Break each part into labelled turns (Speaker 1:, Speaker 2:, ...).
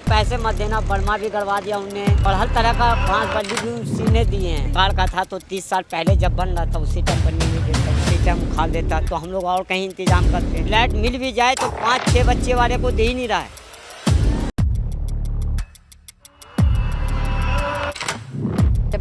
Speaker 1: पैसे मत देना, बर्मा भी गड़वा दिया उनने और हर तरह का बांस बल्ली भी उसी ने दिए हैं। कार का था तो 30 साल पहले जब बन रहा था उसी टाइम बनने नहीं देता, उसी टाइम उखाड़ देता, तो हम लोग और कहीं इंतजाम करते। फ्लैट मिल भी जाए तो 5-6 बच्चे वाले को दे ही नहीं रहा है।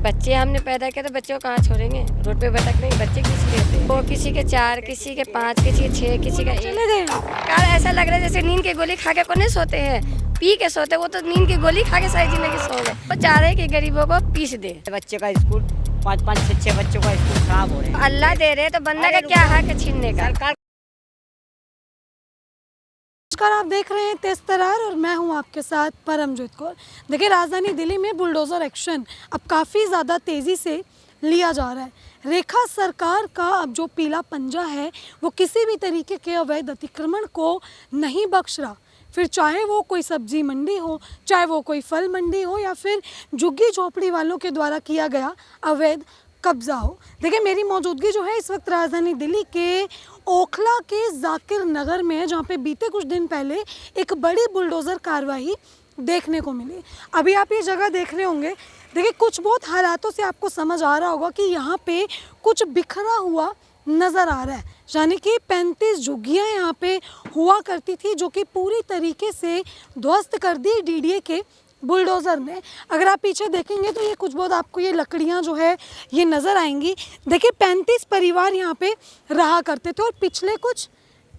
Speaker 2: बच्चे हमने पैदा किया तो बच्चों को कहाँ छोड़ेंगे, रोड पे भटक नहीं। बच्चे किस लिए होते हैं? वो किसी के 4, किसी के 5, किसी के 6, किसी का चले गए। कार ऐसा लग रहा है जैसे नींद की गोली खा के कोने सोते हैं, पी के सोते। वो तो नींद की गोली खा के सारी जिंदगी सो गए। वो चाह रहे कि गरीबों को पीस दे।
Speaker 1: बच्चे का स्कूल 5-5, 6-6 बच्चों का स्कूल खराब हो रहे हैं।
Speaker 2: अल्लाह दे रहे तो बंदा का क्या हक है छीनने का।
Speaker 3: नमस्कार, आप देख रहे हैं तेज तरार और मैं हूं आपके साथ परमजीत कौर। देखिए, राजधानी दिल्ली में बुलडोज़र एक्शन अब काफ़ी ज़्यादा तेज़ी से लिया जा रहा है। रेखा सरकार का अब जो पीला पंजा है वो किसी भी तरीके के अवैध अतिक्रमण को नहीं बख्श रहा। फिर चाहे वो कोई सब्जी मंडी हो, चाहे वो कोई फल मंडी हो, या फिर झुग्गी झोपड़ी वालों के द्वारा किया गया अवैध कब्जा हो। देखिए, मेरी मौजूदगी जो है इस वक्त राजधानी दिल्ली के ओखला के जाकिर नगर में है, जहाँ पे बीते कुछ दिन पहले एक बड़ी बुलडोज़र कार्रवाई देखने को मिली। अभी आप ये जगह देख रहे होंगे। देखिए, कुछ बहुत हालातों से आपको समझ आ रहा होगा कि यहाँ पे कुछ बिखरा हुआ नज़र आ रहा है। यानी कि 35 झुग्गियाँ यहाँ पे हुआ करती थी, जो कि पूरी तरीके से ध्वस्त कर दी डीडीए के बुलडोज़र ने। अगर आप पीछे देखेंगे तो ये कुछ बहुत आपको ये लकड़ियाँ जो है ये नज़र आएंगी। देखिए, 35 परिवार यहाँ पे रहा करते थे और पिछले कुछ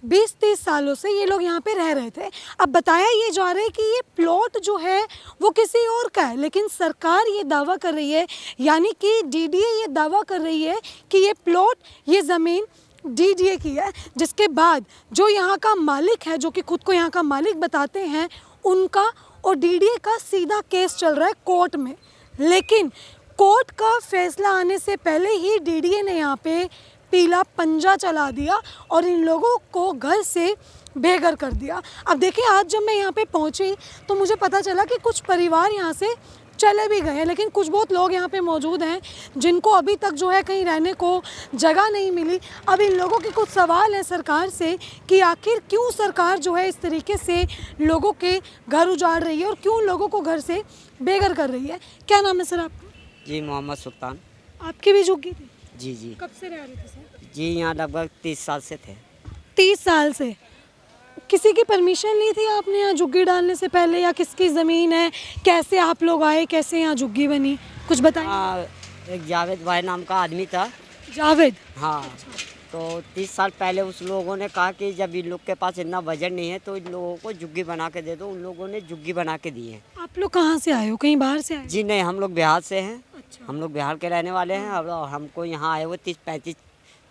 Speaker 3: 20-30 सालों से ये लोग यहाँ पे रह रहे थे। अब बताया ये जा रहा है कि ये प्लॉट जो है वो किसी और का है, लेकिन सरकार ये दावा कर रही है, यानी कि डीडीए ये दावा कर रही है कि ये प्लॉट, ये ज़मीन डीडीए की है। जिसके बाद जो यहाँ का मालिक है, जो कि खुद को यहाँ का मालिक बताते हैं, उनका और डीडीए का सीधा केस चल रहा है कोर्ट में। लेकिन कोर्ट का फैसला आने से पहले ही डीडीए ने यहाँ पे पीला पंजा चला दिया और इन लोगों को घर से बेघर कर दिया। अब देखिए, आज जब मैं यहाँ पे पहुँची तो मुझे पता चला कि कुछ परिवार यहाँ से चले भी गए हैं, लेकिन कुछ बहुत लोग यहाँ पे मौजूद हैं जिनको अभी तक जो है कहीं रहने को जगह नहीं मिली। अब इन लोगों के कुछ सवाल हैं सरकार से कि आखिर क्यों सरकार जो है इस तरीके से लोगों के घर उजाड़ रही है और क्यों लोगों को घर से बेघर कर रही है। क्या नाम है सर आपका?
Speaker 1: जी, मोहम्मद सुल्तान।
Speaker 3: आपकी भी झुग्गी थी?
Speaker 1: जी जी।
Speaker 3: कब से रह रहे थे सर?
Speaker 1: जी, यहाँ लगभग 30 साल से थे।
Speaker 3: 30 साल से? किसी की परमिशन ली थी आपने यहाँ झुग्गी डालने से पहले, या किसकी ज़मीन है? कैसे आप लोग आए, कैसे यहाँ झुग्गी बनी, कुछ बताइए।
Speaker 1: एक जावेद भाई नाम का आदमी था।
Speaker 3: जावेद?
Speaker 1: हाँ। तो 30 साल पहले उस लोगों ने कहा कि जब इन लोग के पास इतना बजट नहीं है तो इन लोगों को झुग्गी बना के दे दो। उन लोगों ने झुग्गी बना के दी है।
Speaker 3: आप लोग कहाँ से आए हो? कहीं बाहर से आए हो?
Speaker 1: जी नहीं, हम लोग बिहार से हैं।
Speaker 3: अच्छा।
Speaker 1: हम लोग बिहार के रहने वाले हैं और हमको यहाँ आए हुए 30-35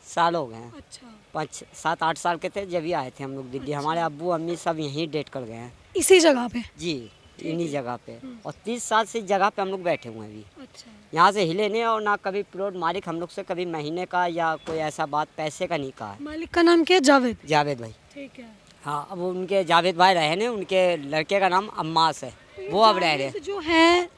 Speaker 1: साल हो गए हैं।
Speaker 3: अच्छा।
Speaker 1: 5-7-8 साल के थे जब ही आए थे हम लोग दिल्ली। हमारे अब्बू अम्मी सब यहीं डेट कर गए हैं।
Speaker 3: इसी जगह पे?
Speaker 1: जी, इन्हीं जगह पे। और 30 साल से इस जगह पे हम लोग बैठे हुए हैं अभी।
Speaker 3: अच्छा।
Speaker 1: यहाँ से हिले नहीं और ना कभी प्लॉट मालिक हम लोग से कभी महीने का या कोई ऐसा बात पैसे का नहीं कहा है।
Speaker 3: मालिक का नाम क्या है? जावेद?
Speaker 1: जावेद भाई।
Speaker 3: ठीक है।
Speaker 1: हाँ, अब उनके जावेद भाई रहे ने, उनके लड़के का नाम अम्मास है, वो अब रह रहे।
Speaker 3: जो है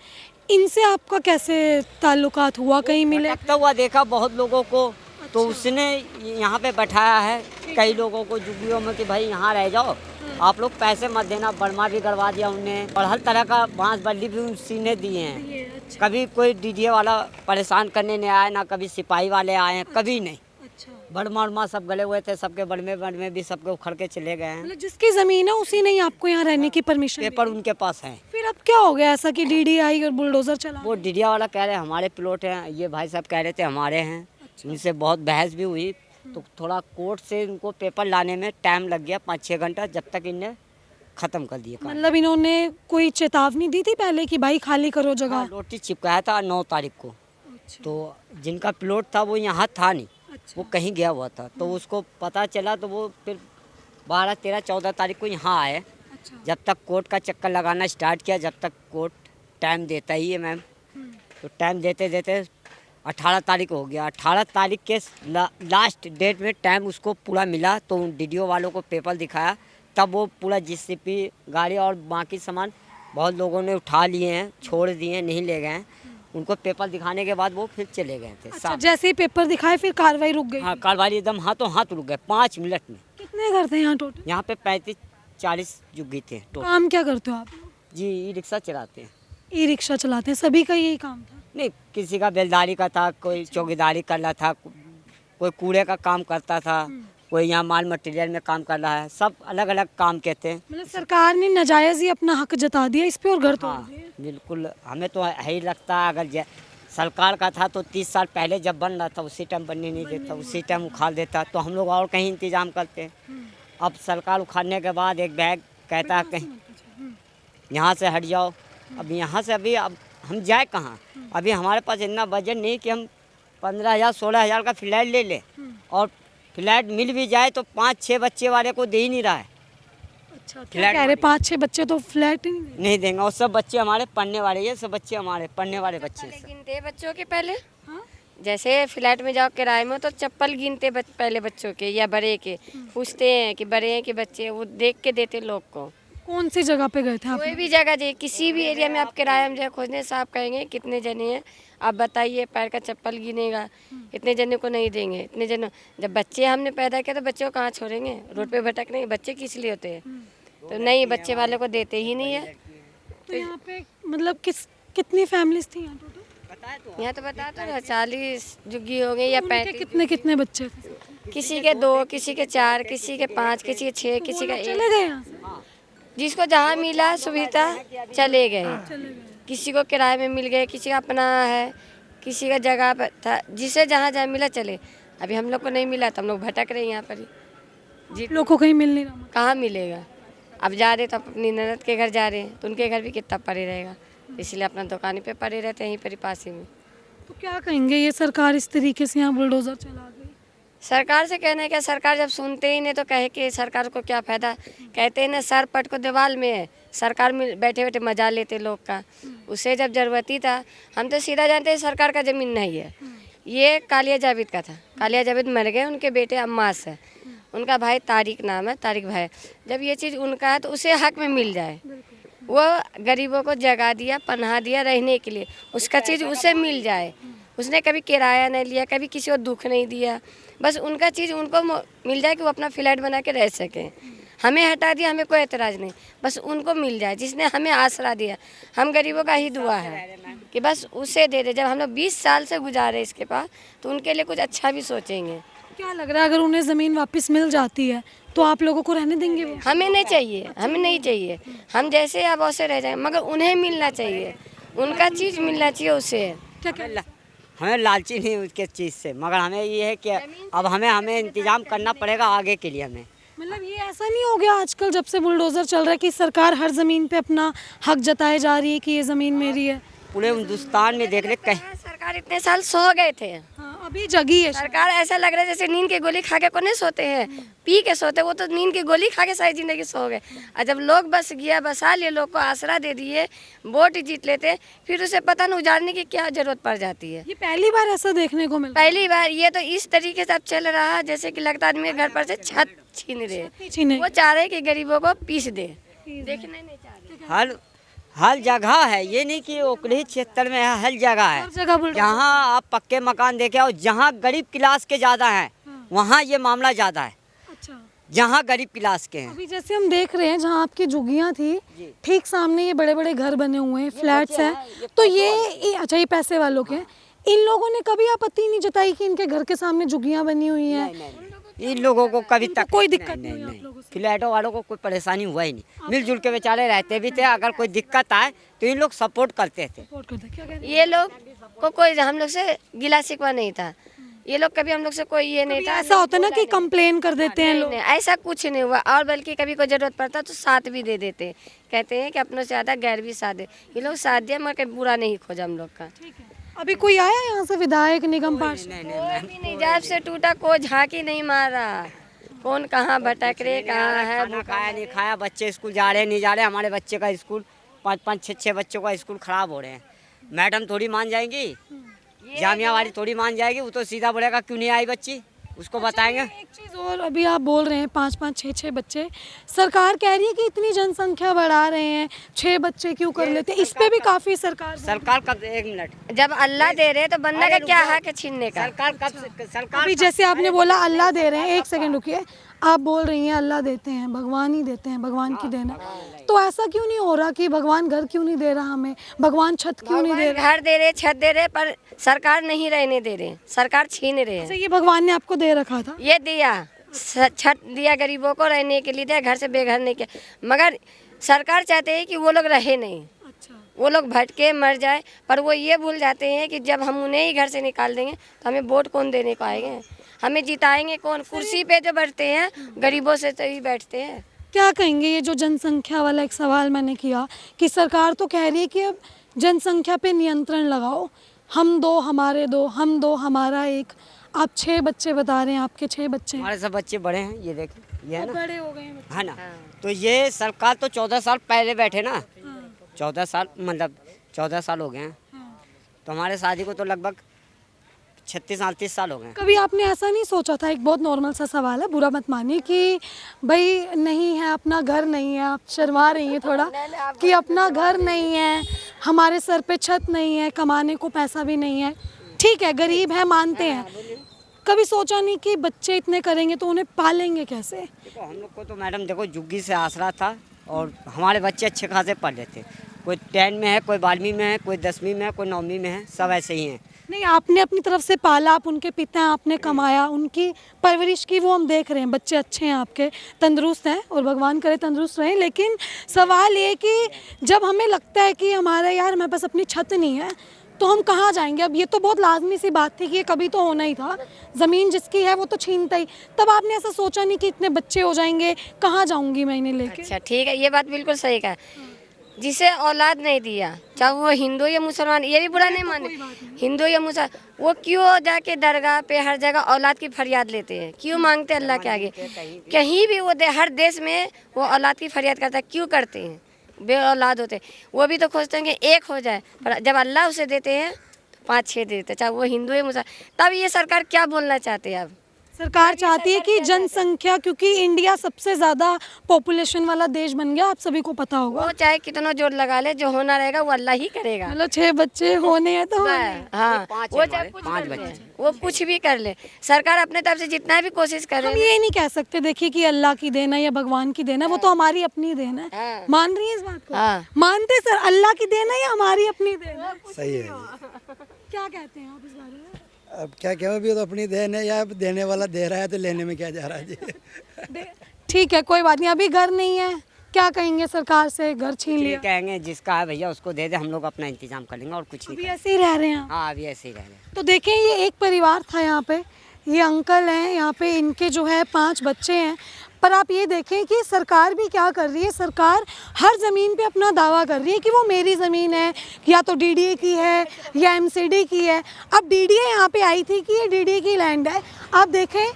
Speaker 3: इनसे आपका कैसे ताल्लुकात हुआ? कहीं मिले?
Speaker 1: भटकता हुआ देखा बहुत लोगों को, तो उसने यहाँ पे बैठाया है कई लोगों को झुग्गियों में कि भाई यहाँ रह जाओ, आप लोग पैसे मत देना। बर्मा भी गड़वा दिया उनने और हर तरह का बांस बल्ली भी उसी ने दिए हैं।
Speaker 3: अच्छा।
Speaker 1: कभी कोई डीडीए वाला परेशान करने नहीं आया, ना कभी सिपाही वाले आए हैं, कभी नहीं।
Speaker 3: अच्छा।
Speaker 1: बर्मा उर्मा सब गले हुए थे, सबके बड़मे भी सबके उखड़ के चले गए हैं।
Speaker 3: मतलब जिसकी जमीन है उसी ने ही आपको यहाँ रहने की परमिशन दी?
Speaker 1: पेपर उनके पास है।
Speaker 3: फिर अब क्या हो गया ऐसा कि डीडी आई और बुलडोजर चला?
Speaker 1: वो डीडीए वाला कह रहे हमारे प्लॉट हैं, ये भाई साहब कह रहे थे हमारे हैं। इनसे बहुत बहस भी हुई, तो थोड़ा कोर्ट से इनको पेपर लाने में टाइम लग गया 5-6 घंटा, जब तक इन्हें ख़त्म कर दिया।
Speaker 3: मतलब इन्होंने कोई चेतावनी दी थी पहले कि भाई खाली करो जगह?
Speaker 1: हाँ, नोटिस चिपकाया था 9 तारीख को।
Speaker 3: अच्छा।
Speaker 1: तो जिनका प्लॉट था वो यहाँ था नहीं।
Speaker 3: अच्छा।
Speaker 1: वो कहीं गया हुआ था, तो उसको पता चला, तो वो फिर 12, 13, 14 तारीख को यहाँ आए।
Speaker 3: अच्छा।
Speaker 1: जब तक कोर्ट का चक्कर लगाना स्टार्ट किया, जब तक कोर्ट टाइम देता ही है मैम, तो टाइम देते देते 18 तारीख हो गया। 18 तारीख के लास्ट डेट में टाइम उसको पूरा मिला, तो डीडीओ वालों को पेपर दिखाया, तब वो पूरा जीसीपी गाड़ी और बाकी सामान बहुत लोगों ने उठा लिए हैं, छोड़ दिए हैं, नहीं ले गए हैं। उनको पेपर दिखाने के बाद वो फिर चले गए थे।
Speaker 3: अच्छा, जैसे ही पेपर दिखाए फिर कार्रवाई रुक गई?
Speaker 1: हाँ, कार्रवाई एकदम हाथों हाथ रुक गए 5 मिनट में।
Speaker 3: कितने घर थे यहाँ टोटल?
Speaker 1: यहाँ पे 35-40 झुग्गी थे टोटल।
Speaker 3: काम क्या करते हो आप?
Speaker 1: जी ई रिक्शा चलाते हैं।
Speaker 3: ई रिक्शा चलाते हैं, सभी का यही काम था?
Speaker 1: नहीं, किसी का बेलदारी का था, कोई चौकीदारी कर रहा था, कोई कूड़े का काम करता था, कोई यहाँ माल मटेरियल में काम कर रहा है, सब अलग अलग काम के थे।
Speaker 3: मतलब सरकार ने नाजायज ही अपना हक जता दिया इस पे और घर तोड़
Speaker 1: हाँ
Speaker 3: दिए।
Speaker 1: बिल्कुल, हमें तो है ही लगता है अगर सरकार का था तो 30 साल पहले जब बन रहा था उसी टाइम बनने नहीं देता, उसी टाइम उखाड़ देता तो हम लोग और कहीं इंतजाम करते। अब सरकार उखाड़ने के बाद एक बैग कहता है कहीं यहाँ से हट जाओ। अब यहाँ से अभी अब हम जाए कहाँ? अभी हमारे पास इतना बजट नहीं कि हम 15,000 16,000 का फ्लैट ले लें, और फ्लैट मिल भी जाए तो 5-6 बच्चे वाले को दे ही नहीं रहा है।
Speaker 3: अच्छा, क्या कह रहे 5-6 बच्चे तो फ्लैट ही नहीं
Speaker 1: नहीं देंगे, और सब बच्चे हमारे पढ़ने वाले, ये सब बच्चे हमारे पढ़ने वाले बच्चे हैं।
Speaker 2: गिनते हैं बच्चों के पहले,
Speaker 3: हाँ?
Speaker 2: जैसे फ्लैट में जाओ किराए में तो चप्पल गिनते पहले बच्चों के या बड़े के, पूछते हैं कि बड़े हैं कि बच्चे हैं, वो देख के देते लोग को।
Speaker 3: कौन सी जगह पे गए थे आप?
Speaker 2: कोई भी जगह जाइए, किसी भी एरिया में आप किराया में जाए खोजने से आप कहेंगे कितने जने हैं, आप बताइए, पैर का चप्पल गिनेगा, इतने जने को नहीं देंगे, इतने जने। जब बच्चे हमने पैदा किया तो बच्चे को कहाँ छोड़ेंगे, रोड पे भटक नहीं, बच्चे किस लिए होते हैं? तो नहीं, बच्चे वाले को देते ही नहीं है।
Speaker 3: तो यहाँ पे मतलब कितनी फैमिलीज थी यहाँ टोटल?
Speaker 2: यहाँ तो बता तो 40 जुग्गी हो गए या
Speaker 3: उनके
Speaker 2: 35।
Speaker 3: कितने कितने बच्चे थे?
Speaker 2: किसी के 2, किसी के 4, किसी के 5, किसी के 6, किसी का 1।
Speaker 3: चले गए यहाँ से?
Speaker 2: जिसको जहाँ मिला सुविधा चले गए।
Speaker 3: चले गए।
Speaker 2: किसी को किराए में मिल गए, किसी का अपना है, किसी का जगह पर था, जिसे जहाँ जहाँ मिला चले। अभी हम लोग को नहीं मिला तो हम लोग भटक रहे हैं यहाँ पर ही।
Speaker 3: जी लोग को कहीं मिल नहीं रहा?
Speaker 2: कहाँ मिलेगा? अब जा रहे तो अपनी ननद के घर जा रहे हैं तो उनके घर भी कितना पड़े रहेगा, इसलिए अपना दुकान पे पड़े रहते हैं यहीं पर ही पास ही में।
Speaker 3: तो क्या कहेंगे ये सरकार इस तरीके से यहाँ बुलडोजर चला गई?
Speaker 2: सरकार से कहना है क्या, सरकार जब सुनते ही नहीं तो कहे कि सरकार को क्या फ़ायदा। कहते हैं ना सर पट को दीवार में है, सरकार में बैठे बैठे मजा लेते लोग का। उसे जब ज़रूरत था, हम तो सीधा जानते हैं सरकार का ज़मीन नहीं है। ये कालिया जावेद का था, कालिया जावेद मर गए, उनके बेटे अम्मास है, उनका भाई तारिक नाम है, तारिक भाई। जब ये चीज़ उनका है तो उसे हक में मिल जाए। वो गरीबों को जगह दिया, पनाह दिया रहने के लिए, उसका चीज़ उसे मिल जाए। उसने कभी किराया नहीं लिया, कभी किसी को दुख नहीं दिया, बस उनका चीज़ उनको मिल जाए कि वो अपना फ्लैट बना के रह सकें। हमें हटा दिया, हमें कोई एतराज़ नहीं, बस उनको मिल जाए जिसने हमें आसरा दिया। हम गरीबों का ही दुआ है कि बस उसे दे दे। जब हम लोग 20 साल से गुजारे इसके पास तो उनके लिए कुछ अच्छा भी सोचेंगे।
Speaker 3: क्या लग रहा है अगर उन्हें ज़मीन वापस मिल जाती है तो आप लोगों को रहने देंगे वो?
Speaker 2: हमें नहीं चाहिए, हमें नहीं चाहिए, हम जैसे अब वैसे रह जाएंगे, मगर उन्हें मिलना चाहिए, उनका चीज़ मिलना चाहिए उसे।
Speaker 3: क्या क्या
Speaker 1: हमें लालची नहीं उसके चीज़ से, मगर हमें ये है कि अब हमें इंतजाम करना पड़ेगा आगे के लिए। हमें
Speaker 3: मतलब ये ऐसा नहीं हो गया आजकल जब से बुलडोजर चल रहा है कि सरकार हर ज़मीन पे अपना हक जताए जा रही है कि ये ज़मीन मेरी है?
Speaker 1: पूरे हिंदुस्तान में देख ले कहीं
Speaker 2: सरकार इतने साल सो गए थे,
Speaker 3: हाँ, अभी जगी है।
Speaker 2: सरकार ऐसा लग रहा है जैसे नींद की गोली खा के को नहीं सोते हैं, पी के सोते, वो तो नींद की गोली खा के सारी जिंदगी सो गए। और जब लोग बस गया, बसा लिए, लोग को आसरा दे दिए, वोट जीत लेते, फिर उसे पता नहीं उजाड़ने की क्या जरूरत पड़ जाती है।
Speaker 3: ये पहली बार ऐसा देखने को मिला?
Speaker 2: पहली बार ये तो इस तरीके से अब चल रहा है जैसे कि लगता आदमी घर पर से छत छीन रहे।
Speaker 3: छीने।
Speaker 2: वो चाह रहे कि गरीबों को पीस दे, देखने नहीं चाह रहे।
Speaker 1: हर जगह है, ये नहीं कि ओकड़ी क्षेत्र में है, हर जगह है।
Speaker 3: हर जगह बुलडोजर।
Speaker 1: जहाँ आप पक्के मकान देखे और जहाँ गरीब क्लास के ज़्यादा हैं वहाँ ये मामला ज़्यादा है।
Speaker 3: अच्छा,
Speaker 1: जहाँ गरीब क्लास के हैं।
Speaker 3: अभी जैसे हम देख रहे हैं जहाँ आपकी झुग्गियाँ थी ठीक सामने ये बड़े बड़े घर बने हुए हैं, फ्लैट्स हैं, तो ये अच्छा ये पैसे वालों के हैं। इन लोगों ने कभी आपत्ति नहीं जताई कि इनके घर के सामने झुग्गियाँ बनी हुई हैं?
Speaker 1: इन लोगों को कभी तक
Speaker 3: कोई दिक्कत
Speaker 1: नहीं,
Speaker 3: नहीं हुई आप
Speaker 1: नहीं,
Speaker 3: लोगों से?
Speaker 1: फ्लैटों वालों को कोई परेशानी हुआ ही नहीं, मिलजुल के बेचारे रहते भी थे। अगर कोई दिक्कत आए तो इन लोग सपोर्ट करते थे।
Speaker 3: सपोर्ट करते हैं। क्या कह रहे हैं?
Speaker 2: ये लोग को कोई हम लोग से गिला शिकवा नहीं था, ये लोग कभी हम लोग से कोई ये नहीं था।
Speaker 3: ऐसा होता है ना कि कंप्लेन कर देते हैं
Speaker 2: नहीं,
Speaker 3: लोग।
Speaker 2: नहीं, ऐसा कुछ नहीं हुआ। और बल्कि कभी कोई जरूरत पड़ता तो साथ भी दे देते, कहते हैं कि अपनों से ज़्यादा गैर भी साथ दे। ये लोग साथ दिया मगर कभी बुरा नहीं खोजा हम लोग का।
Speaker 3: अभी कोई आया यहाँ से विधायक निगम पार्षद?
Speaker 2: कोई भी नहीं, जब से टूटा कोई झांकी नहीं मारा, कौन कहाँ भटक रहे, कहाँ है।
Speaker 1: खाना खाया नहीं खाया, बच्चे स्कूल जा रहे नहीं जा रहे। हमारे बच्चे का स्कूल 5-5, 6-6 बच्चों का स्कूल खराब हो रहे हैं। मैडम थोड़ी मान जाएंगी, जामिया वाली थोड़ी मान जाएगी, वो तो सीधा बोलेगा क्यों नहीं आई बच्ची, उसको बताएंगे।
Speaker 3: एक चीज़ और, अभी आप बोल रहे हैं 5-5, 6-6 बच्चे, सरकार कह रही है कि इतनी जनसंख्या बढ़ा रहे हैं, 6 बच्चे क्यों कर लेते हैं? इस पे भी काफ़ी
Speaker 1: सरकार कब, 1 मिनट,
Speaker 2: जब अल्लाह दे रहे तो बंदा का क्या हक है छीनने का?
Speaker 1: सरकार कब, सरकार
Speaker 3: अभी जैसे आपने बोला अल्लाह दे रहे हैं, 1 सेकंड रुकिए, आप बोल रही हैं अल्लाह देते हैं, भगवान ही देते हैं, भगवान की देन है, तो ऐसा क्यों नहीं हो रहा कि भगवान घर क्यों नहीं दे रहा हमें, भगवान छत क्यों नहीं दे रहा?
Speaker 2: घर दे रहे, छत दे रहे, पर सरकार नहीं रहने दे रहे, सरकार छीन रहे
Speaker 3: अच्छा,
Speaker 2: हैं।
Speaker 3: ये भगवान ने आपको दे रखा था?
Speaker 2: ये दिया, छत दिया गरीबों को रहने के लिए दिया, घर से बेघर नहीं किया, मगर सरकार चाहते हैं कि वो लोग रहे नहीं,
Speaker 3: अच्छा,
Speaker 2: वो लोग भटके मर जाए, पर वो ये भूल जाते हैं कि जब हम उन्हें ही घर से निकाल देंगे तो हमें वोट कौन देने को आएंगे, हमें जिताएंगे कौन? कुर्सी पे जो बैठते हैं गरीबों से तभी बैठते हैं।
Speaker 3: क्या कहेंगे ये जो जनसंख्या वाला एक सवाल मैंने किया कि सरकार तो कह रही है कि अब जनसंख्या पे नियंत्रण लगाओ, हम दो हमारे दो, हम दो हमारा एक, आप 6 बच्चे बता रहे हैं, आपके 6 बच्चे हैं,
Speaker 1: हमारे सब बच्चे बड़े हैं, ये देखिए, ये है
Speaker 3: अब
Speaker 1: ना,
Speaker 3: बड़े हो गए हैं बच्चे।
Speaker 1: है ना। तो ये सरकार तो 14 साल पहले बैठे ना, 14 साल मतलब 14 साल हो गए हैं, तो हमारे शादी को तो लगभग 36-38 साल हो गए हैं।
Speaker 3: कभी आपने ऐसा नहीं सोचा था, एक बहुत नॉर्मल सा सवाल है, बुरा मत मानिए, कि भाई नहीं है, अपना घर नहीं है, आप शर्मा रही हैं थोड़ा, कि अपना घर नहीं है, हमारे सर पे छत नहीं है, कमाने को पैसा भी नहीं है, ठीक है गरीब है मानते हैं, कभी सोचा नहीं कि बच्चे इतने करेंगे तो उन्हें पालेंगे कैसे?
Speaker 1: देखो हम लोग को तो मैडम देखो जुग्गी से आसरा था, और हमारे बच्चे अच्छे खासे पढ़ लेते, कोई 10 में है, कोई 12वीं में है, कोई 10वीं में है, कोई 9वीं में है, सब ऐसे ही हैं।
Speaker 3: नहीं, आपने अपनी तरफ से पाला, आप उनके पिता हैं, आपने कमाया, उनकी परवरिश की, वो हम देख रहे हैं, बच्चे अच्छे हैं आपके, तंदुरुस्त हैं, और भगवान करे तंदुरुस्त रहें, लेकिन सवाल ये कि जब हमें लगता है कि हमारे यार हमारे पास अपनी छत नहीं है तो हम कहाँ जाएंगे? अब ये तो बहुत लाजमी सी बात थी कि ये कभी तो होना ही था, ज़मीन जिसकी है वो तो छीनता ही, तब आपने ऐसा सोचा नहीं कि इतने बच्चे हो जाएंगे, कहाँ जाऊँगी मैं इन्हें लेके?
Speaker 2: अच्छा ठीक है, ये बात बिल्कुल सही कहा, जिसे औलाद नहीं दिया, चाहे वो हिंदू या मुसलमान, ये भी बुरा नहीं माने, हिंदू या मुसलमान, वो क्यों जाके दरगाह पे हर जगह औलाद की फरियाद लेते हैं, क्यों मांगते हैं अल्लाह के आगे? कहीं भी वो हर देश में वो औलाद की फरियाद करता है, क्यों करते हैं? बे औलाद होते हैं, वो भी तो खोजते हैं कि एक हो जाए, पर जब अल्लाह उसे देते हैं तो 5-6 देते हैं, चाहे वो हिंदू या मुसलमान। तब ये सरकार क्या बोलना चाहते हैं अब?
Speaker 3: सरकार चाहती है कि जनसंख्या, क्योंकि इंडिया सबसे ज़्यादा पॉपुलेशन वाला देश बन गया, आप सभी को पता होगा,
Speaker 2: वो चाहे कितना जोर लगा ले, जो होना रहेगा वो अल्लाह ही करेगा।
Speaker 3: मतलब 6 बच्चे होने हैं तो होने हैं।
Speaker 2: हाँ,
Speaker 1: पाँच
Speaker 2: वो
Speaker 1: हैं
Speaker 2: चाहे
Speaker 1: हमारे,
Speaker 2: कुछ
Speaker 1: 5
Speaker 2: कर ले,
Speaker 1: बच्चे।
Speaker 2: वो कुछ भी कर ले, सरकार अपने तरफ से जितना भी कोशिश कर
Speaker 3: हम
Speaker 2: रही है।
Speaker 3: ये नहीं कह सकते देखिए कि अल्लाह की देन है या भगवान की देन है, वो तो हमारी अपनी देन है।
Speaker 2: हाँ।
Speaker 3: मान रही है इस बात को?
Speaker 2: हाँ।
Speaker 3: मानते सर अल्लाह की देन है या हमारी अपनी देन है?
Speaker 4: सही है।
Speaker 3: क्या कहते हैं आप इस बारे में?
Speaker 4: अब क्या कहूँ, अभी तो अपनी देन है, या देने वाला दे रहा है तो लेने में क्या जा रहा है जी।
Speaker 3: ठीक है, कोई बात नहीं, अभी घर नहीं है, क्या कहेंगे सरकार से, घर छीन
Speaker 1: ये
Speaker 3: लिया,
Speaker 1: कहेंगे जिसका है भैया उसको दे दे, हम लोग अपना इंतजाम कर लेंगे और कुछ नहीं
Speaker 3: अभी ऐसे ही रह रहे हैं आप?
Speaker 1: हाँ अभी ऐसे ही रह रहे हैं।
Speaker 3: तो देखें, ये एक परिवार था यहाँ पे, ये अंकल हैं यहाँ पे, इनके जो है 5 बच्चे हैं, पर आप ये देखें कि सरकार भी क्या कर रही है, सरकार हर ज़मीन पे अपना दावा कर रही है कि वो मेरी ज़मीन है, या तो डीडीए की है या एमसीडी की है। अब डीडीए यहाँ पे आई थी कि ये डीडीए की लैंड है, आप देखें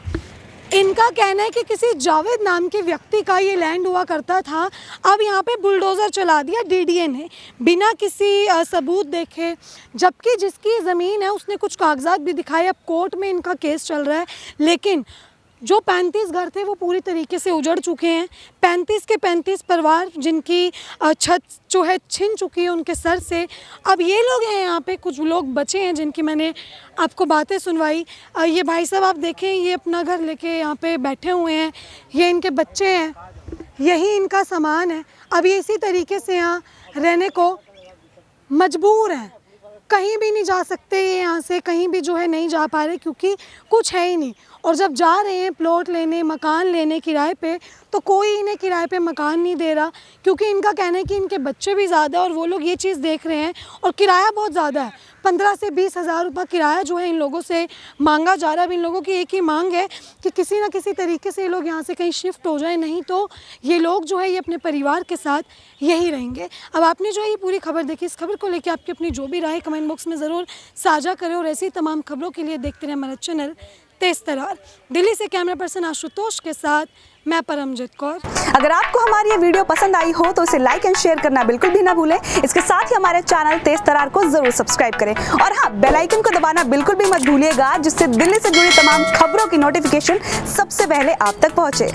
Speaker 3: इनका कहना है कि किसी जावेद नाम के व्यक्ति का ये लैंड हुआ करता था, अब यहाँ पे बुलडोज़र चला दिया डीडीए ने बिना किसी सबूत देखे, जबकि जिसकी ज़मीन है उसने कुछ कागजात भी दिखाए। अब कोर्ट में इनका केस चल रहा है, लेकिन जो 35 घर थे वो पूरी तरीके से उजड़ चुके हैं। 35 के 35 परिवार जिनकी छत जो है छिन चुकी है उनके सर से। अब ये लोग हैं यहाँ पे, कुछ लोग बचे हैं जिनकी मैंने आपको बातें सुनवाई। ये भाई साहब आप देखें, ये अपना घर लेके यहाँ पे बैठे हुए हैं, ये इनके बच्चे हैं, यही इनका सामान है। अब ये इसी तरीके से यहाँ रहने को मजबूर हैं, कहीं भी नहीं जा सकते ये यहाँ से, कहीं भी जो है नहीं जा पा रहे क्योंकि कुछ है ही नहीं। और जब जा रहे हैं प्लॉट लेने, मकान लेने किराए पे, तो कोई इन्हें किराए पे मकान नहीं दे रहा, क्योंकि इनका कहना है कि इनके बच्चे भी ज़्यादा और वो लोग ये चीज़ देख रहे हैं और किराया बहुत ज़्यादा है। 15 से 20 हज़ार रुपये किराया जो है इन लोगों से मांगा जा रहा है। अब इन लोगों की एक ही मांग है कि किसी ना किसी तरीके से ये लोग यहाँ से कहीं शिफ्ट हो जाए, नहीं तो ये लोग जो है ये अपने परिवार के साथ यही रहेंगे। अब आपने जो है ये पूरी खबर देखी, इस खबर को लेकर आपकी अपनी जो भी राय कमेंट बॉक्स में ज़रूर साझा करें, और ऐसी तमाम खबरों के लिए देखते रहें हमारा चैनल तेज तरार। दिल्ली से कैमरा पर्सन आशुतोष के साथ मैं परमजीत कौर।
Speaker 5: अगर आपको हमारी ये वीडियो पसंद आई हो तो इसे लाइक एंड शेयर करना बिल्कुल भी ना भूलें। इसके साथ ही हमारे चैनल तेज तरार को जरूर सब्सक्राइब करें, और हाँ, बेल आइकन को दबाना बिल्कुल भी मत भूलिएगा, जिससे दिल्ली से जुड़ी तमाम खबरों की नोटिफिकेशन सबसे पहले आप तक पहुंचे।